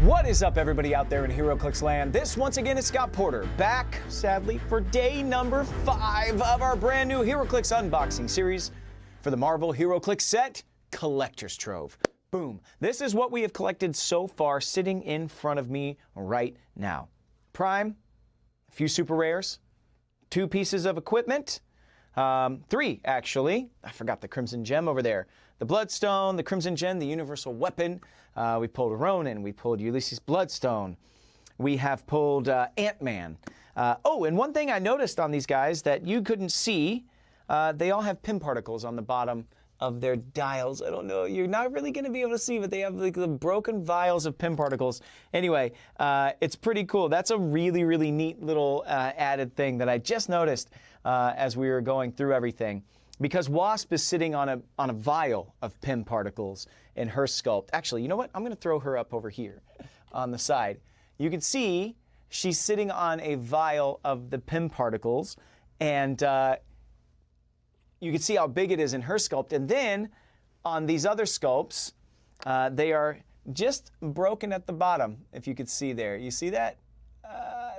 What is up, everybody out there in HeroClix land? This, once again, is Scott Porter, back, sadly, for day number 5 of our brand new HeroClix unboxing series for the Marvel HeroClix set, Collector's Trove. Boom. This is what we have collected so far, sitting in front of me right now. Prime, a few super rares, 2 pieces of equipment, 3, actually. I forgot the Crimson Gem over there. The Bloodstone, the Crimson Gem, the Universal Weapon. We pulled a Ronin. We pulled Ulysses Bloodstone. We have pulled Ant-Man. Oh, and one thing I noticed on these guys that you couldn't see, they all have pin particles on the bottom of their dials. I don't know. You're not really going to be able to see, but they have like the broken vials of pin particles. Anyway, it's pretty cool. That's a really, really neat little added thing that I just noticed as we were going through everything. Because Wasp is sitting on a vial of pin particles in her sculpt. Actually, you know what? I'm going to throw her up over here on the side. You can see she's sitting on a vial of the pin particles, and you can see how big it is in her sculpt. And then on these other sculpts, they are just broken at the bottom, if you could see there. You see that?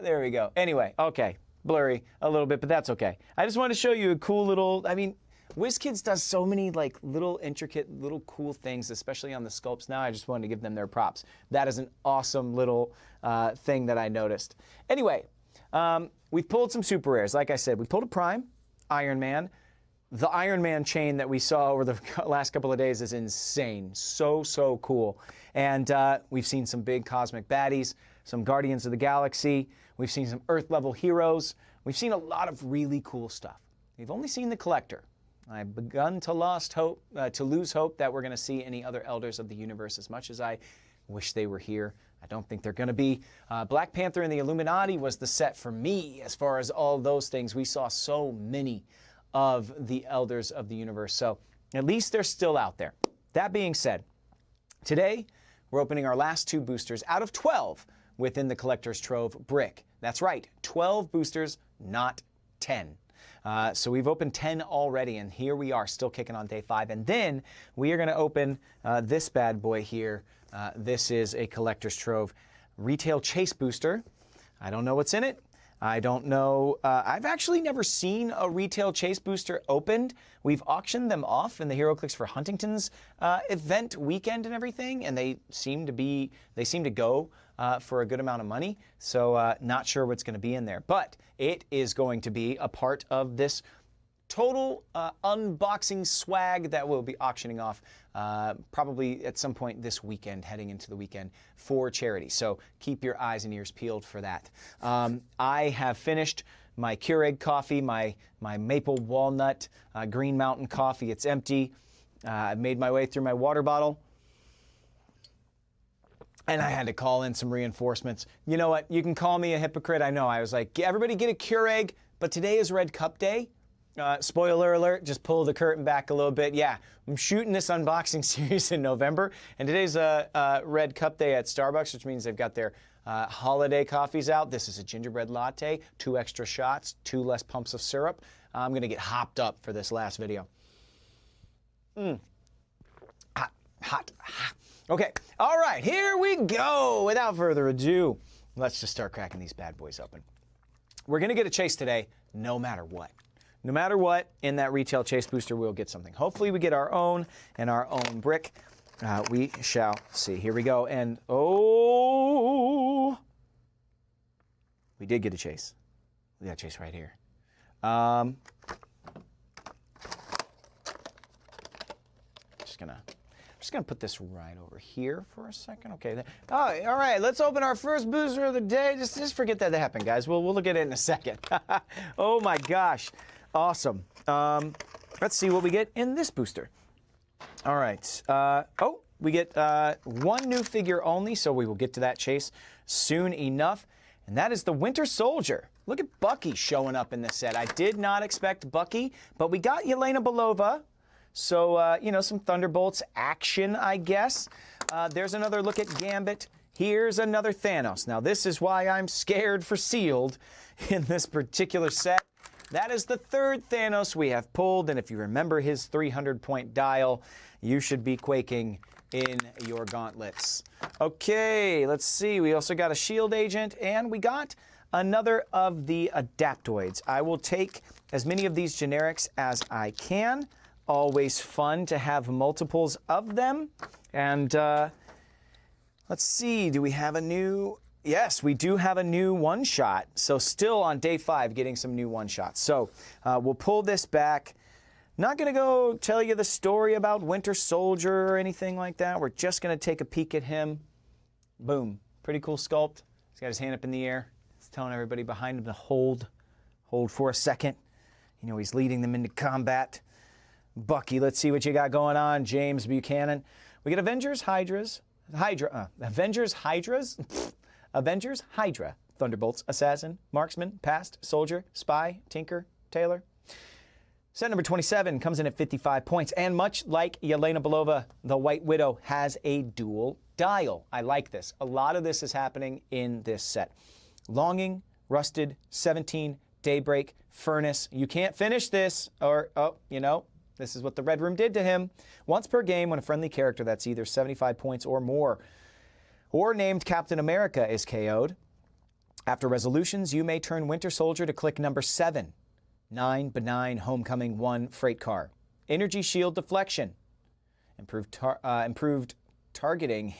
There we go. Anyway, okay. Blurry a little bit, but that's okay. I just wanted to show you a cool little, I mean, WizKids does so many like little intricate, little cool things, especially on the sculpts now. I just wanted to give them their props. That is an awesome little thing that I noticed. Anyway, we've pulled some super rares. Like I said, we pulled a Prime, Iron Man. The Iron Man chain that we saw over the last couple of days is insane. So cool. And we've seen some big cosmic baddies, some Guardians of the Galaxy. We've seen some Earth-level heroes. We've seen a lot of really cool stuff. We've only seen the Collector. I've begun to lose hope that we're going to see any other Elders of the Universe, as much as I wish they were here. I don't think they're going to be. Black Panther and the Illuminati was the set for me as far as all those things. We saw so many of the Elders of the Universe, so at least they're still out there. That being said, today we're opening our last 2 boosters out of 12 within the Collector's Trove brick. That's right, 12 boosters, not 10. So we've opened 10 already, and here we are still kicking on day 5. And then we are going to open this bad boy here. This is a Collector's Trove Retail Chase Booster. I don't know what's in it. I don't know. I've actually never seen a Retail Chase Booster opened. We've auctioned them off in the HeroClix for Huntington's event weekend and everything, and they seem to go for a good amount of money. So not sure what's going to be in there, but it is going to be a part of this total unboxing swag that we'll be auctioning off probably at some point this weekend, heading into the weekend, for charity. So keep your eyes and ears peeled for that. I have finished my Keurig coffee, my maple walnut Green Mountain coffee. It's empty. I've made my way through my water bottle, and I had to call in some reinforcements. You know what? You can call me a hypocrite. I know. I was like, everybody get a Keurig, but today is Red Cup Day. Spoiler alert, just pull the curtain back a little bit. Yeah, I'm shooting this unboxing series in November, and today's Red Cup Day at Starbucks, which means they've got their holiday coffees out. This is a gingerbread latte, 2 extra shots, 2 less pumps of syrup. I'm going to get hopped up for this last video. Hot. Okay, all right, here we go. Without further ado, let's just start cracking these bad boys open. We're going to get a chase today, no matter what. No matter what, in that Retail Chase Booster, we'll get something. Hopefully we get our own and our own brick. We shall see. Here we go. And, oh, we did get a chase. We got a chase right here. Just gonna put this right over here for a second. Okay. Oh, all right. Let's open our first booster of the day. Just forget that happened, guys. We'll look at it in a second. Oh my gosh. Awesome. Let's see what we get in this booster. All right. Oh, we get 1 new figure only, so we will get to that chase soon enough. And that is the Winter Soldier. Look at Bucky showing up in this set. I did not expect Bucky, but we got Yelena Belova. So, you know, some Thunderbolts action, I guess. There's another look at Gambit. Here's another Thanos. Now, this is why I'm scared for Sealed in this particular set. That is the 3rd Thanos we have pulled, and if you remember his 300-point dial, you should be quaking in your gauntlets. Okay, let's see. We also got a shield agent, and we got another of the adaptoids. I will take as many of these generics as I can. Always fun to have multiples of them. And let's see, do we have a new... Yes, we do have a new one-shot. So still on day 5, getting some new one-shots. So we'll pull this back. Not going to go tell you the story about Winter Soldier or anything like that. We're just going to take a peek at him. Boom. Pretty cool sculpt. He's got his hand up in the air. He's telling everybody behind him to hold. Hold for a second. You know, he's leading them into combat. Bucky, let's see what you got going on. James Buchanan. We get Avengers, Hydras. Avengers, Hydras. Avengers, Hydra. Thunderbolts, Assassin, Marksman, Past, Soldier, Spy, Tinker, Tailor. Set number 27 comes in at 55 points, and much like Yelena Belova, the White Widow has a dual dial. I like this. A lot of this is happening in this set. Longing, Rusted, 17, Daybreak, Furnace. You can't finish this, or, oh, you know, this is what the Red Room did to him. Once per game, when a friendly character that's either 75 points or more, or named Captain America is KO'd, after resolutions, you may turn Winter Soldier to click number 7. 9, Benign, Homecoming, 1, Freight Car. Energy Shield Deflection. Improved targeting,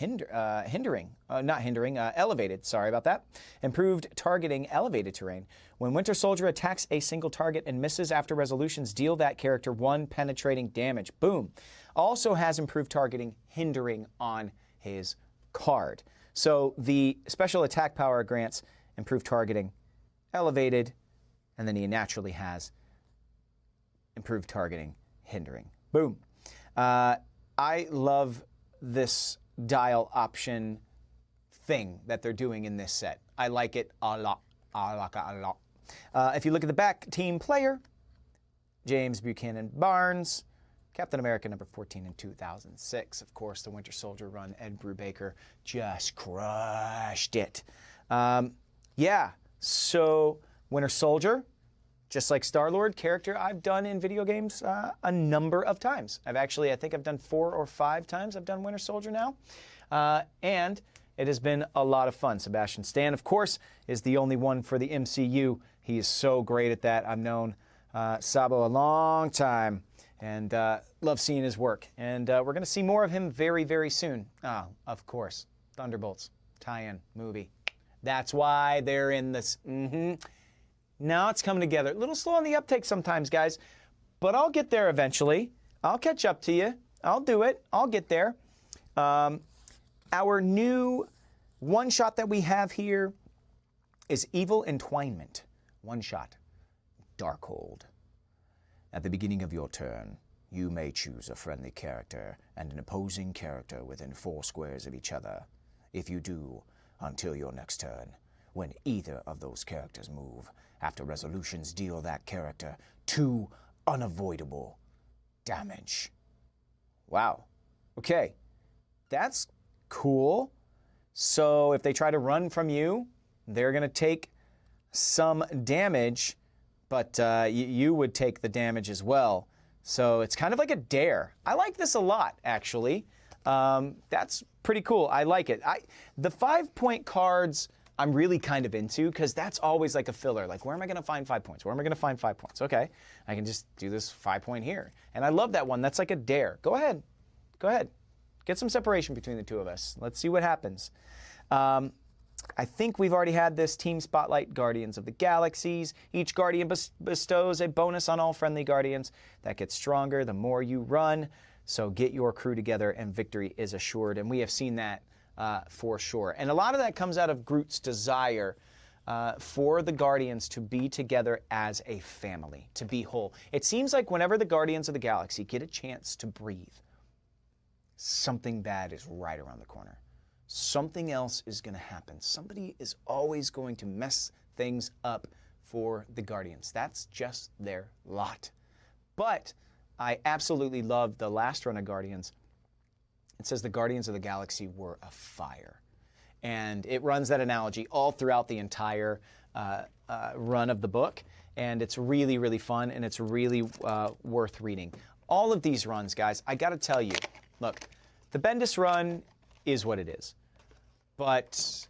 elevated, sorry about that. Improved targeting, elevated terrain. When Winter Soldier attacks a single target and misses after resolutions, deal that character 1 penetrating damage. Boom. Also has improved targeting, hindering on his card. So the special attack power grants improved targeting, elevated, and then he naturally has improved targeting, hindering. Boom. I love this dial option thing that they're doing in this set. I like it a lot. I like it a lot. If you look at the back, team player, James Buchanan Barnes, Captain America number 14 in 2006. Of course, the Winter Soldier run, Ed Brubaker just crushed it. Yeah, so Winter Soldier, just like Star-Lord, character I've done in video games a number of times. I think I've done 4 or 5 times I've done Winter Soldier now. And it has been a lot of fun. Sebastian Stan, of course, is the only one for the MCU. He is so great at that. I've known Sabo a long time and love seeing his work. And we're going to see more of him very, very soon. Of course, Thunderbolts, tie-in, movie. That's why they're in this. Now it's coming together. A little slow on the uptake sometimes, guys, but I'll get there eventually. I'll catch up to you. I'll do it. I'll get there. Our new one-shot that we have here is Evil Entwinement. One-shot, Darkhold. At the beginning of your turn, you may choose a friendly character and an opposing character within 4 squares of each other. If you do, until your next turn, when either of those characters move, after resolutions deal that character 2 unavoidable damage. Wow. Okay. That's cool. So if they try to run from you, they're going to take some damage, but you would take the damage as well. So it's kind of like a dare. I like this a lot, actually. That's pretty cool. I like it. The 5-point cards I'm really kind of into, because that's always like a filler. Like, where am I going to find 5 points? Where am I going to find 5 points? Okay, I can just do this 5-point here. And I love that one. That's like a dare. Go ahead. Go ahead. Get some separation between the two of us. Let's see what happens. I think we've already had this Team Spotlight, Guardians of the Galaxies. Each Guardian bestows a bonus on all friendly Guardians. That gets stronger the more you run. So get your crew together and victory is assured. And we have seen that for sure. And a lot of that comes out of Groot's desire for the Guardians to be together as a family, to be whole. It seems like whenever the Guardians of the Galaxy get a chance to breathe, something bad is right around the corner. Something else is going to happen. Somebody is always going to mess things up for the Guardians. That's just their lot. But I absolutely love the last run of Guardians. It says the Guardians of the Galaxy were a fire. And it runs that analogy all throughout the entire run of the book. And it's really, really fun, and it's really worth reading. All of these runs, guys, I got to tell you, look, The Bendis run is what it is. But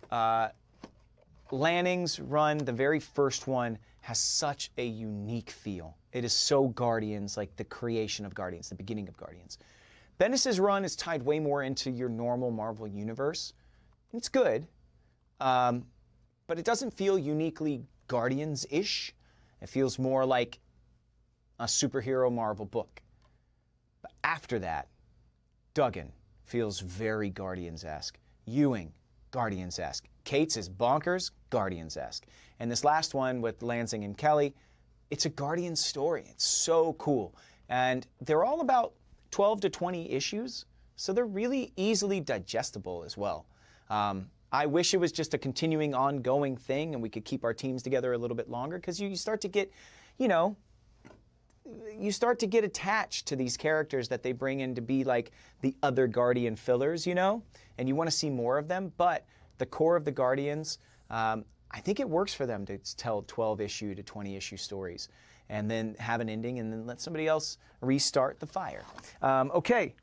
Lanning's run, the very first one, has such a unique feel. It is so Guardians, like the creation of Guardians, the beginning of Guardians. Bendis' run is tied way more into your normal Marvel universe. It's good, but it doesn't feel uniquely Guardians-ish. It feels more like a superhero Marvel book. But after that, Duggan feels very Guardians-esque. Ewing, Guardians-esque. Cates is bonkers, Guardians-esque. And this last one with Lansing and Kelly, it's a Guardians story. It's so cool. And they're all about 12 to 20 issues, so they're really easily digestible as well. I wish it was just a continuing, ongoing thing and we could keep our teams together a little bit longer, because you start to get, you start to get attached to these characters that they bring in to be like the other Guardian fillers, and you want to see more of them. But the core of the Guardians, I think it works for them to tell 12-issue to 20-issue stories and then have an ending and then let somebody else restart the fire. Okay,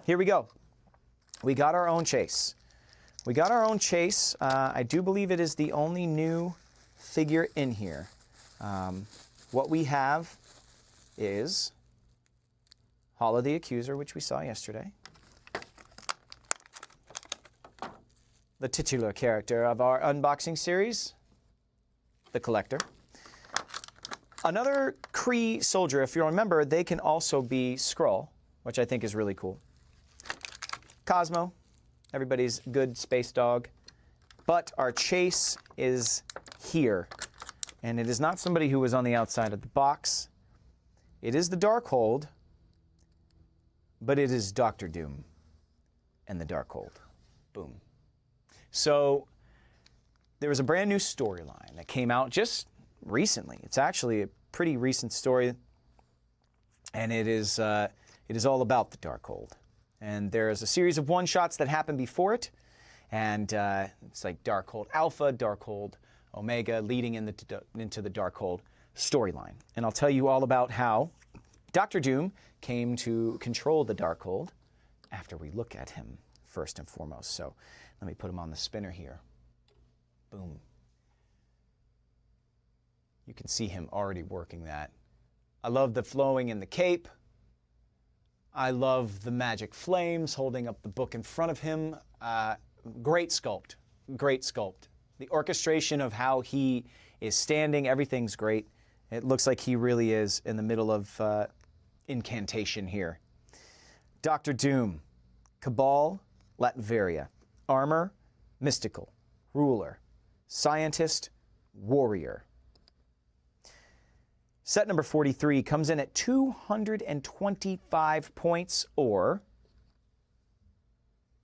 here we go. We got our own Chase. We got our own Chase. I do believe it is the only new figure in here. What we have is Hall of the Accuser, which we saw yesterday. The titular character of our unboxing series, the Collector. Another Kree soldier, if you remember, they can also be Skrull, which I think is really cool. Cosmo, everybody's good space dog. But our Chase is here. And it is not somebody who was on the outside of the box. It is the Darkhold, but it is Dr. Doom and the Darkhold. Boom. So there was a brand new storyline that came out just recently. It's actually a pretty recent story, and it is all about the Darkhold. And there's a series of one-shots that happened before it, and it's like Darkhold Alpha, Darkhold Omega, leading into the Darkhold storyline. And I'll tell you all about how Dr. Doom came to control the Darkhold after we look at him first and foremost. So let me put him on the spinner here. Boom. You can see him already working that. I love the flowing in the cape. I love the magic flames holding up the book in front of him. Great sculpt. Great sculpt. The orchestration of how he is standing, everything's great. It looks like he really is in the middle of incantation here. Dr. Doom, Cabal, Latveria. Armor, mystical. Ruler, scientist, warrior. Set number 43 comes in at 225 points, or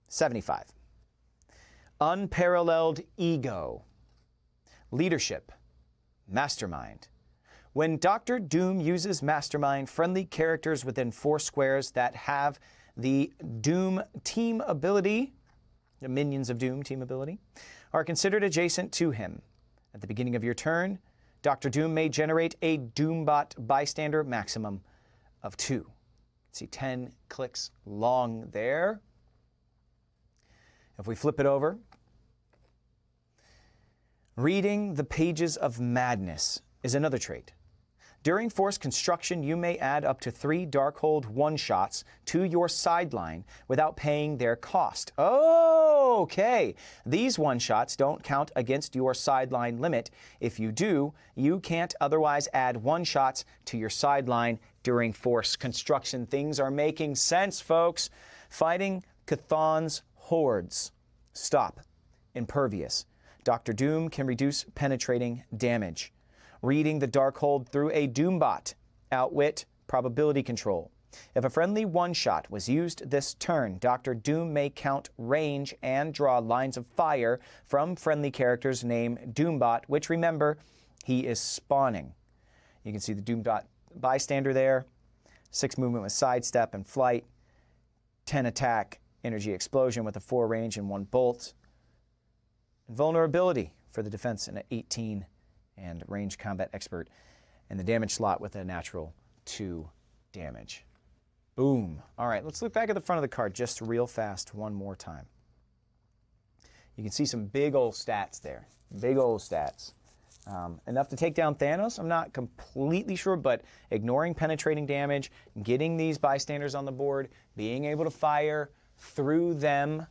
75. Unparalleled ego. Leadership, mastermind. When Dr. Doom uses Mastermind, friendly characters within 4 squares that have the Doom team ability, the Minions of Doom team ability, are considered adjacent to him. At the beginning of your turn, Dr. Doom may generate a Doombot bystander maximum of 2. You can see 10 clicks long there. If we flip it over, reading the pages of madness is another trait. During force construction, you may add up to 3 Darkhold one-shots to your sideline without paying their cost. Oh, okay. These one-shots don't count against your sideline limit. If you do, you can't otherwise add one-shots to your sideline during force construction. Things are making sense, folks. Fighting Chthon's hordes. Stop. Impervious. Dr. Doom can reduce penetrating damage. Reading the Darkhold through a Doombot. Outwit, probability control. If a friendly one-shot was used this turn, Dr. Doom may count range and draw lines of fire from friendly characters named Doombot, which, remember, he is spawning. You can see the Doombot bystander there. 6 movement with sidestep and flight. 10 attack, energy explosion with a 4 range and 1 bolt. And vulnerability for the defense and an 18 and range combat expert, and the damage slot with a natural 2 damage. Boom. All right, let's look back at the front of the card just real fast one more time. You can see some big old stats there. Big old stats. Enough to take down Thanos? I'm not completely sure, but ignoring penetrating damage, getting these bystanders on the board, being able to fire through them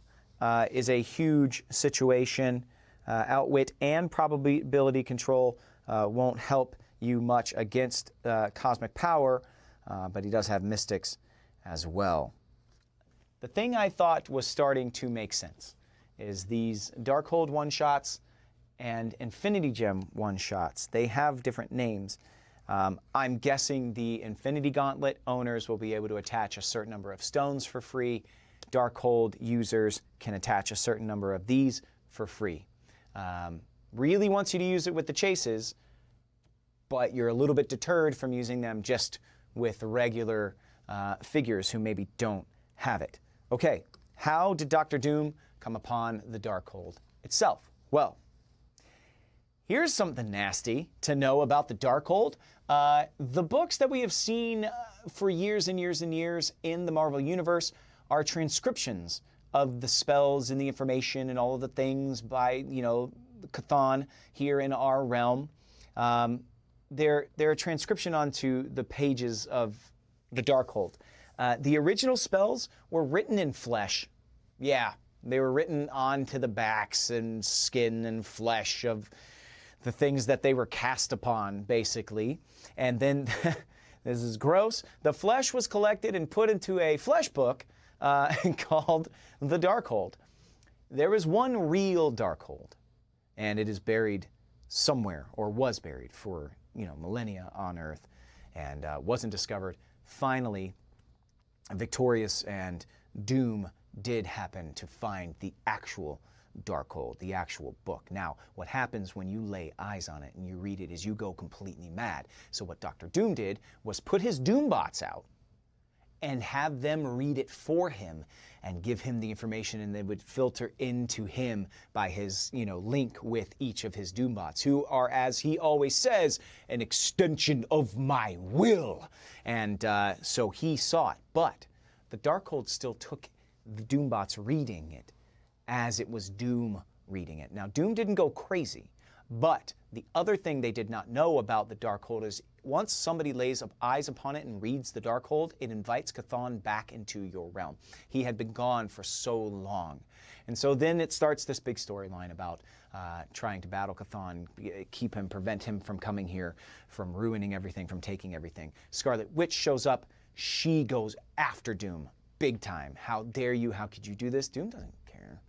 is a huge situation. Outwit and probability control won't help you much against cosmic power, but he does have mystics as well. The thing I thought was starting to make sense is these Darkhold one-shots and Infinity Gem one-shots. They have different names. I'm guessing the Infinity Gauntlet owners will be able to attach a certain number of stones for free. Darkhold users can attach a certain number of these for free. Really wants you to use it with the chases, but you're a little bit deterred from using them just with regular figures who maybe don't have it. Okay, how did Dr. Doom come upon the Darkhold itself? Well, here's something nasty to know about the Darkhold. The books that we have seen for years and years and years in the Marvel Universe are transcriptions of the spells and the information and all of the things by, you know, Chthon here in our realm. They're a transcription onto the pages of the Darkhold. The original spells were written in flesh. Yeah, they were written onto the backs and skin and flesh of the things that they were cast upon, basically. And then, this is gross, the flesh was collected and put into a flesh book called the Darkhold. There is one real Darkhold, and it is buried somewhere, or was buried for, you know, millennia on Earth, and wasn't discovered. Finally, Victorious and Doom did happen to find the actual Darkhold, the actual book. Now, what happens when you lay eyes on it and you read it is you go completely mad. So what Dr. Doom did was put his Doombots out and have them read it for him and give him the information, and they would filter into him by his, you know, link with each of his Doombots, who are, as he always says, an extension of my will. And so he saw it, but the Darkhold still took the Doombots reading it as it was Doom reading it. Now, Doom didn't go crazy, but the other thing they did not know about the Darkhold is once somebody lays eyes upon it and reads the Darkhold, it invites Chthon back into your realm. He had been gone for so long. And so then it starts this big storyline about trying to battle Chthon, keep him, prevent him from coming here, from ruining everything, from taking everything. Scarlet Witch shows up. She goes after Doom big time. How dare you? How could you do this? Doom doesn't care.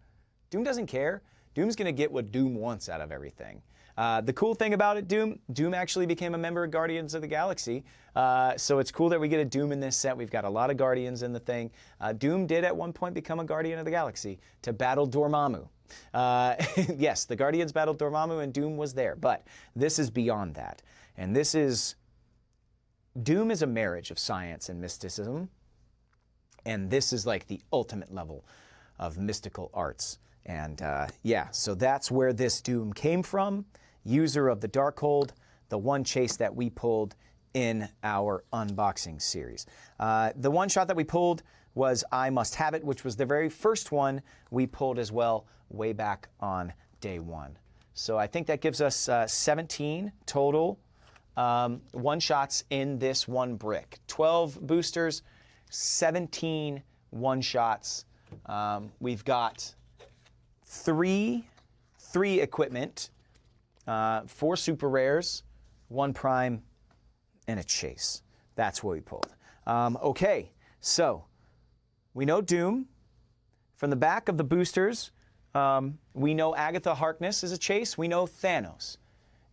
Doom doesn't care. Doom's going to get what Doom wants out of everything. The cool thing about it, Doom actually became a member of Guardians of the Galaxy. So it's cool that we get a Doom in this set. We've got a lot of Guardians in the thing. Doom did at one point become a Guardian of the Galaxy to battle Dormammu. Yes, the Guardians battled Dormammu and Doom was there, but this is beyond that. And this is, Doom is a marriage of science and mysticism. And this is like the ultimate level of mystical arts. And yeah, so that's where this Doom came from. User of the Darkhold, the one chase that we pulled in our unboxing series. The one shot that we pulled was I Must Have It, which was the very first one we pulled as well way back on day one. So I think that gives us 17 total one-shots in this one brick. 12 boosters, 17 one-shots. We've got three equipment, 4 super rares, 1 prime, and a chase. That's what we pulled. Okay, so we know Doom. From the back of the boosters, we know Agatha Harkness is a chase. We know Thanos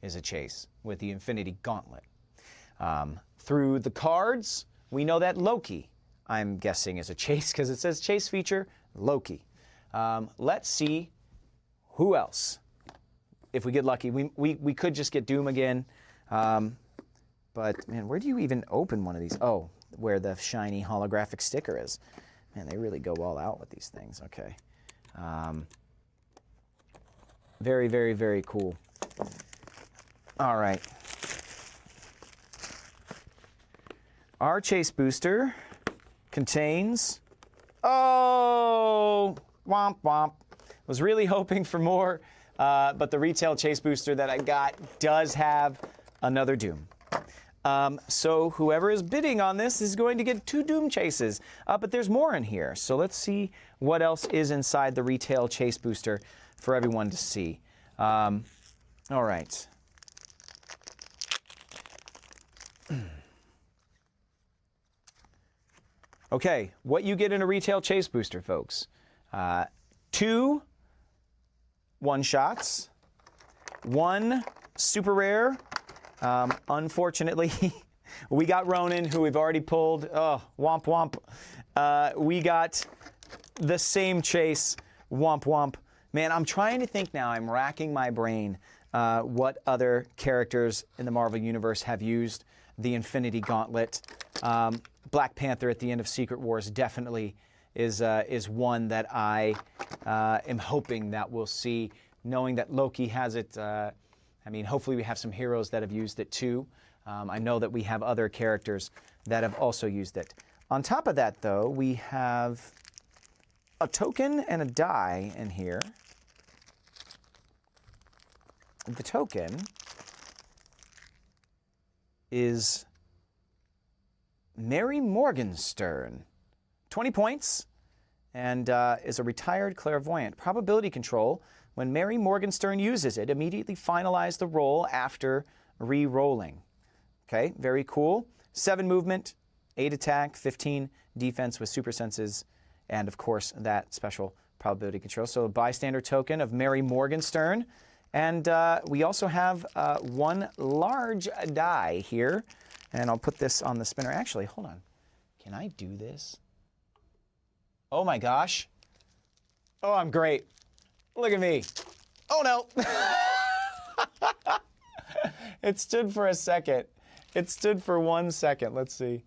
is a chase with the Infinity Gauntlet. Through the cards, we know that Loki, I'm guessing, is a chase because it says chase feature, Loki. Let's see who else. If we get lucky, we could just get Doom again. But man, where do you even open one of these? Oh, where the shiny holographic sticker is. Man, they really go all out with these things. Okay. Very, very, very cool. All right. Our chase booster contains, oh, womp womp. Was really hoping for more, but the retail chase booster that I got does have another Doom. So whoever is bidding on this is going to get 2 Doom chases, but there's more in here. So let's see what else is inside the retail chase booster for everyone to see. All right. Okay, what you get in a retail chase booster, folks. 2 one-shots, 1 super rare. Unfortunately, we got Ronin, who we've already pulled. Oh, womp womp. We got the same chase, womp womp. Man, I'm trying to think now. I'm racking my brain what other characters in the Marvel Universe have used the Infinity Gauntlet. Black Panther at the end of Secret Wars definitely is one that I am hoping that we'll see, knowing that Loki has it. I mean, hopefully we have some heroes that have used it too. I know that we have other characters that have also used it. On top of that, though, we have a token and a die in here. The token is Mary Morgenstern. 20 points, and is a retired clairvoyant. Probability control. When Mary Morgenstern uses it, immediately finalize the roll after re-rolling. Okay, very cool. 7 movement, 8 attack, 15 defense with super senses, and of course that special probability control. So a bystander token of Mary Morgenstern. And we also have 1 large die here. And I'll put this on the spinner. Actually, hold on. Can I do this? Oh my gosh. Oh, I'm great. Look at me. Oh no. It stood for a second. It stood for 1 second. Let's see.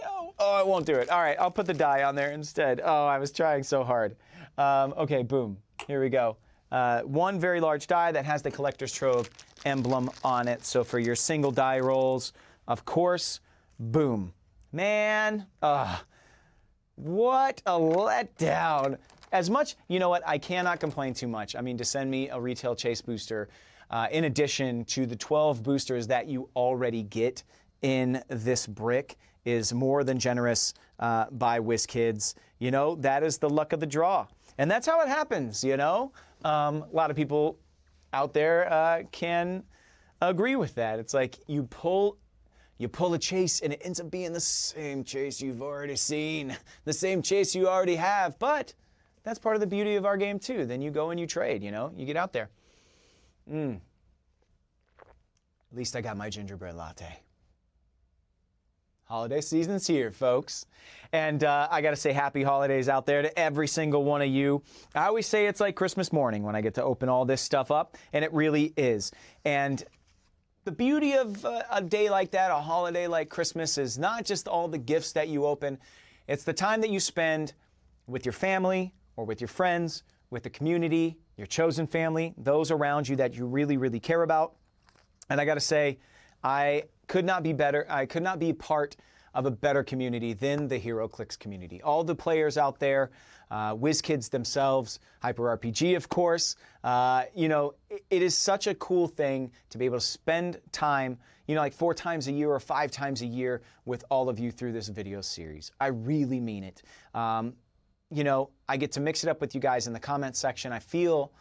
No. Oh, it won't do it. All right, I'll put the die on there instead. Oh, I was trying so hard. Okay, boom. Here we go. 1 very large die that has the Collector's Trove emblem on it. So for your single die rolls, of course, boom. Man, what a letdown. As much, you know what, I cannot complain too much. I mean, to send me a retail chase booster, in addition to the 12 boosters that you already get in this brick, is more than generous by WizKids. You know, that is the luck of the draw. And that's how it happens, you know? A lot of people out there can agree with that. It's like you pull a chase and it ends up being the same chase you've already seen, the same chase you already have, but that's part of the beauty of our game too. Then you go and you trade, you know, you get out there. At least I got my gingerbread latte. Holiday season's here, folks. And I got to say happy holidays out there to every single one of you. I always say it's like Christmas morning when I get to open all this stuff up, and it really is. And the beauty of a day like that, a holiday like Christmas, is not just all the gifts that you open. It's the time that you spend with your family or with your friends, with the community, your chosen family, those around you that you really, really care about. And I got to say, I could not be better. I could not be part of a better community than the HeroClix community. All the players out there, WizKids themselves, HyperRPG, of course. You know, it is such a cool thing to be able to spend time, you know, like 4 times a year or 5 times a year with all of you through this video series. I really mean it. You know, I get to mix it up with you guys in the comment section. I feel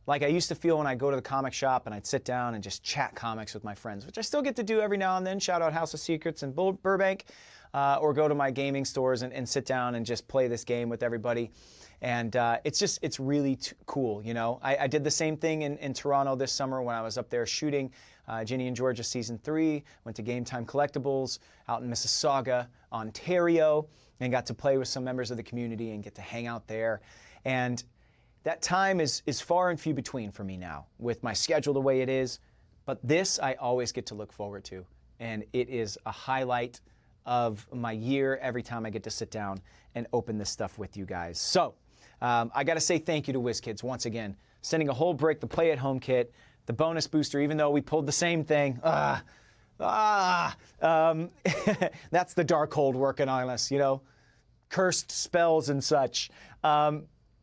like I used to feel when I go to the comic shop and I'd sit down and just chat comics with my friends, which I still get to do every now and then. Shout out House of Secrets in Burbank, or go to my gaming stores and sit down and just play this game with everybody. And it's really cool, you know. I did the same thing in Toronto this summer when I was up there shooting Ginny and Georgia Season 3, went to Game Time Collectibles out in Mississauga, Ontario, and got to play with some members of the community and get to hang out there. And that time is far and few between for me now with my schedule the way it is. But this I always get to look forward to. And it is a highlight of my year every time I get to sit down and open this stuff with you guys. So I got to say thank you to WizKids once again. Sending a whole brick, the Play at Home kit, the bonus booster, even though we pulled the same thing. That's the Darkhold working on us, you know, cursed spells and such.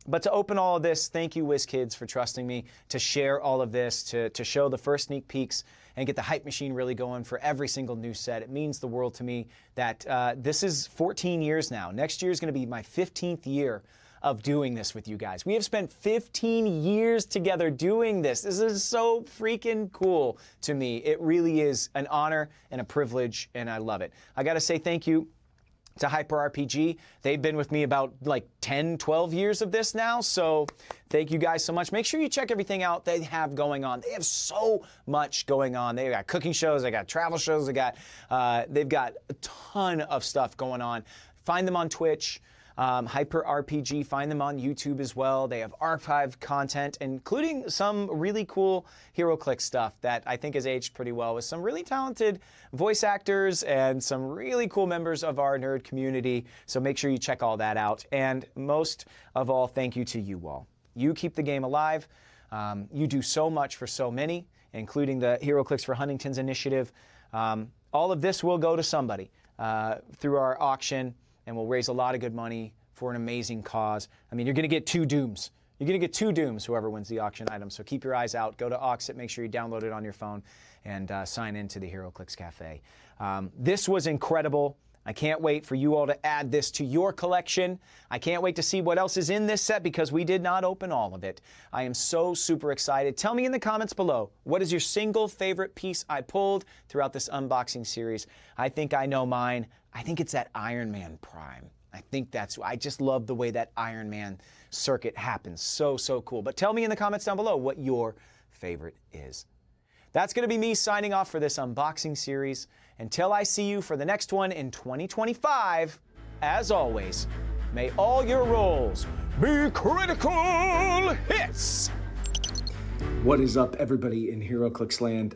But to open all of this, thank you, WizKids, for trusting me to share all of this, to show the first sneak peeks and get the hype machine really going for every single new set. It means the world to me that this is 14 years now. Next year is going to be my 15th year of doing this with you guys. We have spent 15 years together doing this. This is so freaking cool to me. It really is an honor and a privilege, and I love it. I got to say thank you to HyperRPG. They've been with me about like 10, 12 years of this now, so thank you guys so much. Make sure you check everything out they have going on. They have so much going on. They've got cooking shows, they got travel shows, they've got a ton of stuff going on. Find them on Twitch. HyperRPG, find them on YouTube as well. They have archived content, including some really cool HeroClix stuff that I think has aged pretty well with some really talented voice actors and some really cool members of our nerd community. So make sure you check all that out. And most of all, thank you to you all. You keep the game alive. You do so much for so many, including the HeroClix for Huntington's initiative. All of this will go to somebody through our auction, and we'll raise a lot of good money for an amazing cause. I mean, you're going to get 2 Dooms. You're going to get 2 Dooms, whoever wins the auction item. So keep your eyes out. Go to Auxit. Make sure you download it on your phone and sign into the HeroClix Cafe. This was incredible. I can't wait for you all to add this to your collection. I can't wait to see what else is in this set because we did not open all of it. I am so super excited. Tell me in the comments below, what is your single favorite piece I pulled throughout this unboxing series? I think I know mine. I think it's that Iron Man Prime. I just love the way that Iron Man circuit happens. So, so cool. But tell me in the comments down below what your favorite is. That's going to be me signing off for this unboxing series. Until I see you for the next one in 2025, as always, may all your rolls be critical hits! What is up, everybody in HeroClix land?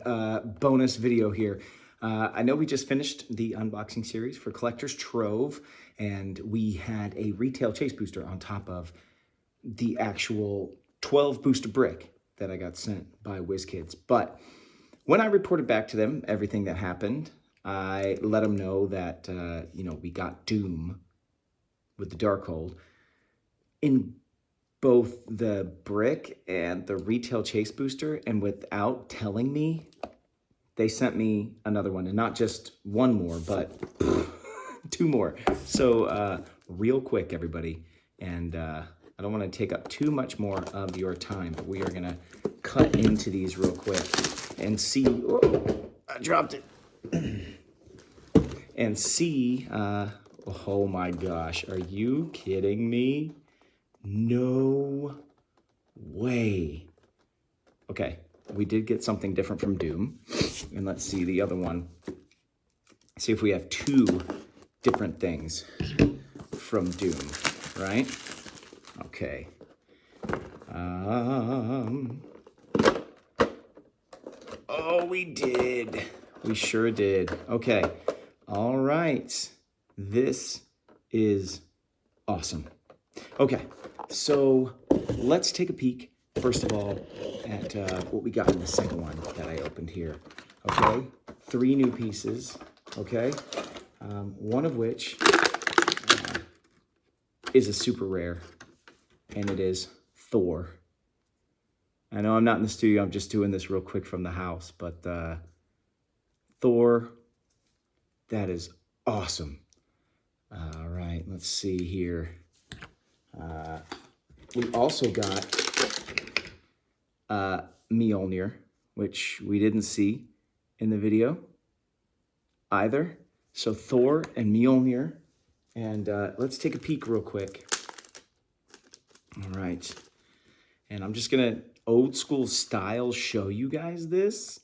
Bonus video here. I know we just finished the unboxing series for Collector's Trove, and we had a retail chase booster on top of the actual 12 booster brick that I got sent by WizKids. But when I reported back to them everything that happened, I let them know that, we got Doom with the Darkhold in both the brick and the retail chase booster, and without telling me, they sent me another one, and not just one more, but 2 more. So real quick, everybody, and I don't want to take up too much more of your time, but we are going to cut into these real quick and see. Oh, I dropped it. And see, oh my gosh, are you kidding me? No way. Okay, we did get something different from Doom. And let's see the other one. See if we have 2 different things from Doom, right? Okay. Oh, we did. We sure did. Okay. All right. This is awesome. Okay. So let's take a peek, first of all, at what we got in the second one that I opened here. Okay. 3 new pieces. Okay. One of which is a super rare, and it is Thor. I know I'm not in the studio, I'm just doing this real quick from the house, but Thor, that is awesome. All right, let's see here. We also got Mjolnir, which we didn't see in the video either. So Thor and Mjolnir, and let's take a peek real quick. All right, and I'm just gonna old school style show you guys this.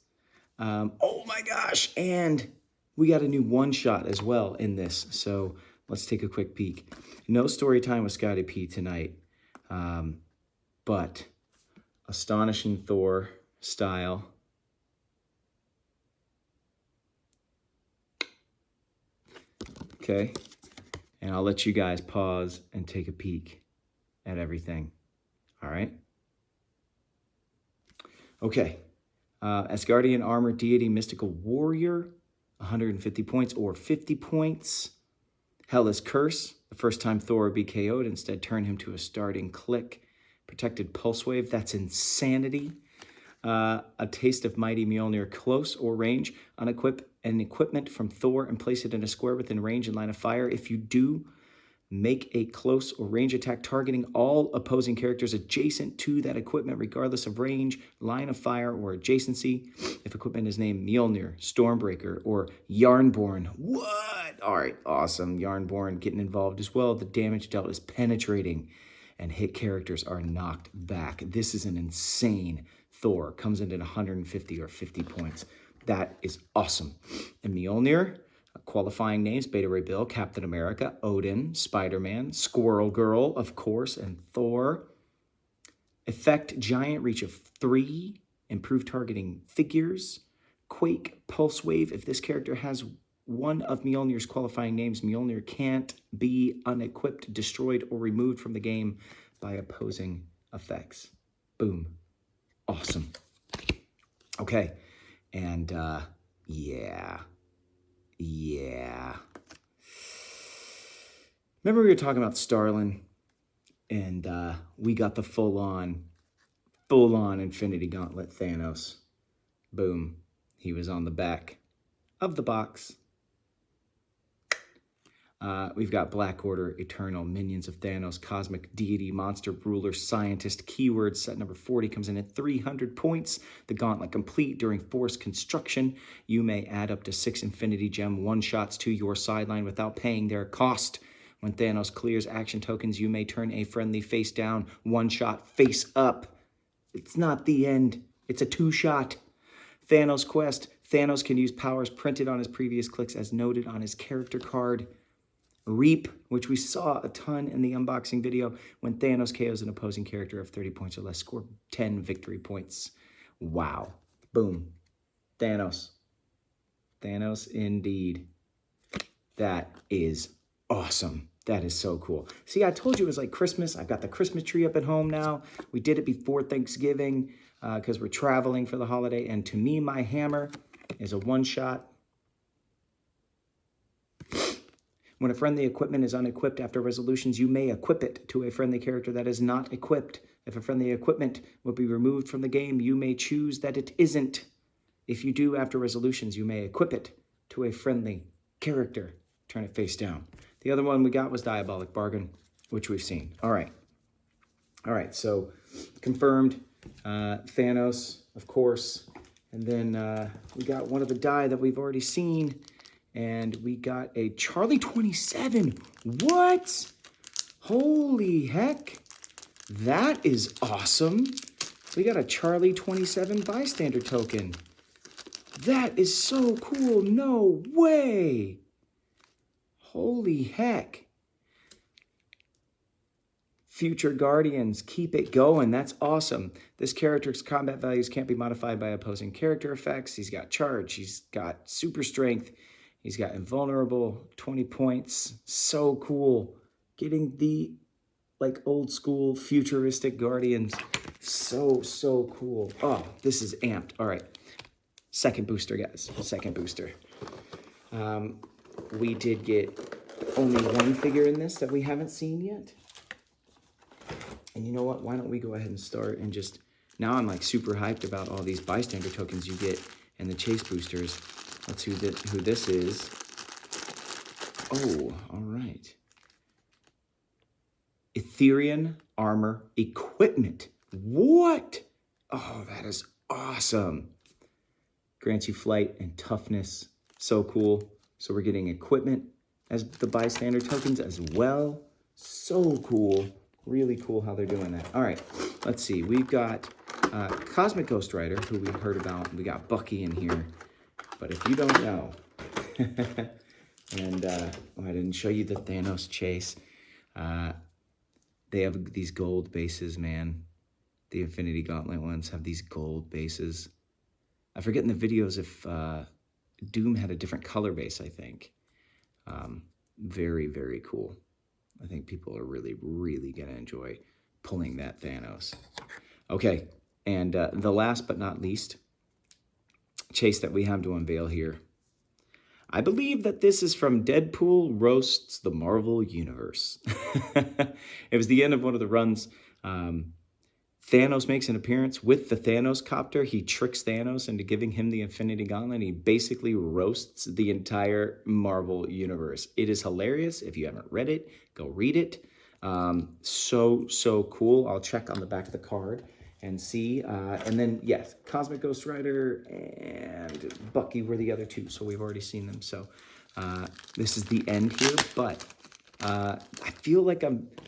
Oh my gosh, and we got a new one-shot as well in this, so let's take a quick peek. No story time with Scotty P tonight, but astonishing Thor style. Okay, and I'll let you guys pause and take a peek at everything. All right. Okay, Asgardian armor, deity, mystical warrior, 150 points or 50 points. Hela's Curse, the first time Thor would be KO'd, instead turn him to a starting click. Protected Pulse Wave, that's insanity. A Taste of Mighty Mjolnir, close or range. Unequip an equipment from Thor and place it in a square within range and line of fire. If you do, make a close or range attack targeting all opposing characters adjacent to that equipment, regardless of range, line of fire, or adjacency. If equipment is named Mjolnir, Stormbreaker, or Yarnborn. What? All right, awesome. Yarnborn getting involved as well. The damage dealt is penetrating, and hit characters are knocked back. This is an insane Thor. Comes in at 150 or 50 points. That is awesome. And Mjolnir, qualifying names, Beta Ray Bill, Captain America, Odin, Spider-Man, Squirrel Girl, of course, and Thor. Effect, Giant Reach of 3, improved targeting figures. Quake, Pulse Wave. If this character has one of Mjolnir's qualifying names, Mjolnir can't be unequipped, destroyed, or removed from the game by opposing effects. Boom. Awesome. Okay. And, yeah. Remember we were talking about Starlin, and we got the full-on Infinity Gauntlet Thanos. Boom. He was on the back of the box. We've got Black Order, Eternal, Minions of Thanos, Cosmic Deity, Monster Ruler, Scientist, Keywords. Set number 40 comes in at 300 points. The Gauntlet complete during Force Construction. You may add up to 6 Infinity Gem one-shots to your sideline without paying their cost. When Thanos clears action tokens, you may turn a friendly face down, one-shot face up. It's not the end. It's a 2-shot. Thanos Quest. Thanos can use powers printed on his previous clicks as noted on his character card. Reap, which we saw a ton in the unboxing video. When Thanos KOs an opposing character of 30 points or less, score 10 victory points. Wow. Boom. Thanos. Thanos indeed. That is awesome. That is so cool. See, I told you it was like Christmas. I've got the Christmas tree up at home now. We did it before Thanksgiving because we're traveling for the holiday. And to me, my hammer is a one-shot. When a friendly equipment is unequipped after resolutions, you may equip it to a friendly character that is not equipped. If a friendly equipment will be removed from the game, you may choose that it isn't. If you do after resolutions, you may equip it to a friendly character. Turn it face down. The other one we got was Diabolic Bargain, which we've seen. All right, so confirmed Thanos, of course. And then we got one of the die that we've already seen. And we got a Charlie 27. What? Holy heck. That is awesome. We got a Charlie 27 bystander token. That is so cool. No way. Holy heck. Future Guardians, keep it going. That's awesome. This character's combat values can't be modified by opposing character effects. He's got charge. He's got super strength. He's got invulnerable, 20 points. So cool. Getting the like old school futuristic Guardians. So cool. Oh, this is amped. All right. Second booster, guys. Second booster. We did get only one figure in this that we haven't seen yet. And you know what? Why don't we go ahead and start and just... Now I'm like super hyped about all these bystander tokens you get and the chase boosters. Let's see who this is. Oh, all right. Etherean Armor Equipment. What? Oh, that is awesome. Grants you flight and toughness. So cool. So we're getting equipment as the bystander tokens as well. So cool. Really cool how they're doing that. All right, let's see. We've got Cosmic Ghost Rider, who we heard about. We got Bucky in here. But if you don't know, and I didn't show you the Thanos chase. They have these gold bases, man. The Infinity Gauntlet ones have these gold bases. I forget in the videos if Doom had a different color base, I think. Very, very cool. I think people are really, really going to enjoy pulling that Thanos. Okay, and the last but not least chase that we have to unveil here. I believe that this is from Deadpool Roasts the Marvel Universe. It was the end of one of the runs. Thanos makes an appearance with the Thanos copter. He tricks Thanos into giving him the Infinity Gauntlet. He basically roasts the entire Marvel Universe. It is hilarious. If you haven't read it, go read it. So cool. I'll check on the back of the card and see. And then, yes, Cosmic Ghost Rider and Bucky were the other two, so we've already seen them. So this is the end here, but I feel like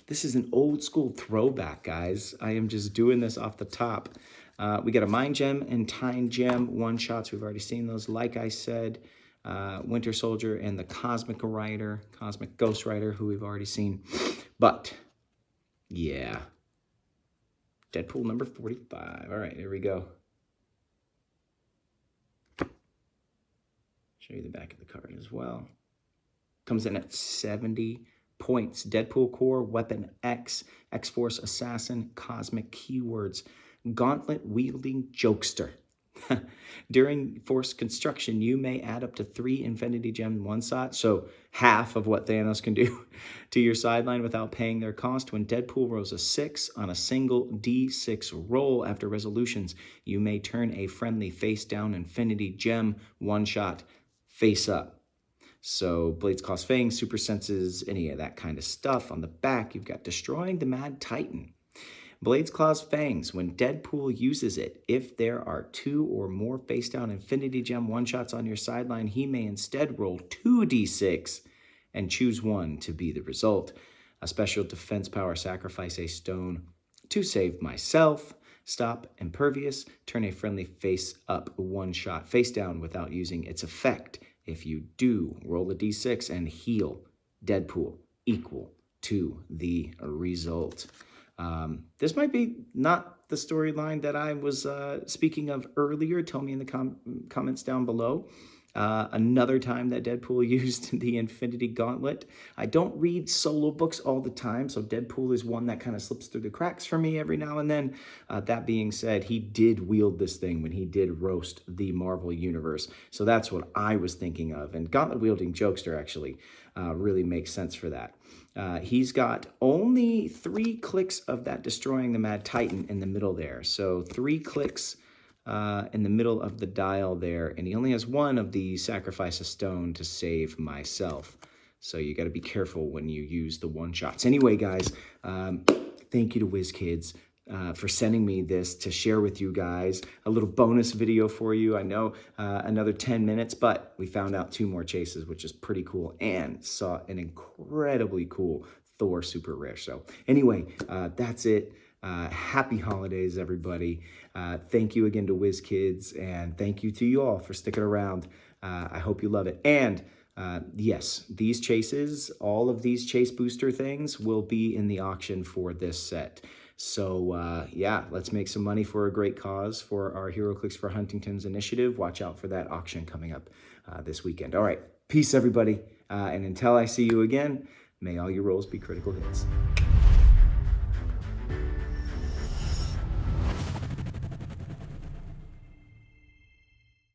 this is an old school throwback, guys. I am just doing this off the top. We got a Mind Gem and Time Gem one-shots. We've already seen those. Like I said, Winter Soldier and the Cosmic Ghost Rider, who we've already seen. But, yeah. Deadpool number 45. All right, here we go. Show you the back of the card as well. Comes in at 70 points. Deadpool Core, Weapon X, X-Force Assassin, Cosmic Keywords, Gauntlet-wielding Jokester. During Force construction, you may add up to 3 Infinity Gem one-shot, so half of what Thanos can do, to your sideline without paying their cost. When Deadpool rolls a 6 on a single D6 roll after resolutions, you may turn a friendly face-down Infinity Gem one-shot face-up. So Blades Claws Fangs, Super Senses, any of that kind of stuff. On the back, you've got Destroying the Mad Titan. Blades Claws Fangs, when Deadpool uses it, if there are 2 or more face-down Infinity Gem one-shots on your sideline, he may instead roll 2d6 and choose 1 to be the result. A special defense power, sacrifice a stone to save myself. Stop Impervious, turn a friendly face-up one-shot face-down without using its effect. If you do, roll a d6 and heal Deadpool equal to the result. This might be not the storyline that I was speaking of earlier. Tell me in the comments down below. Another time that Deadpool used the Infinity Gauntlet. I don't read solo books all the time, so Deadpool is one that kind of slips through the cracks for me every now and then. That being said, he did wield this thing when he did roast the Marvel Universe. So that's what I was thinking of. And Gauntlet-wielding Jokester actually really makes sense for that. He's got only 3 clicks of that Destroying the Mad Titan in the middle there. So 3 clicks in the middle of the dial there, and he only has 1 of the Sacrifice a Stone to save myself. So you got to be careful when you use the one-shots. Anyway, guys, thank you to WizKids for sending me this to share with you guys. A little bonus video for you. I know another 10 minutes, but we found out 2 more chases, which is pretty cool, and saw an incredibly cool Thor Super Rare. So anyway, that's it. Happy holidays, everybody. Thank you again to WizKids, and thank you to you all for sticking around. I hope you love it. And yes, these chases, all of these chase booster things will be in the auction for this set. So yeah, let's make some money for a great cause for our HeroClix for Huntington's initiative. Watch out for that auction coming up this weekend. All right, peace, everybody. And until I see you again, may all your rolls be critical hits.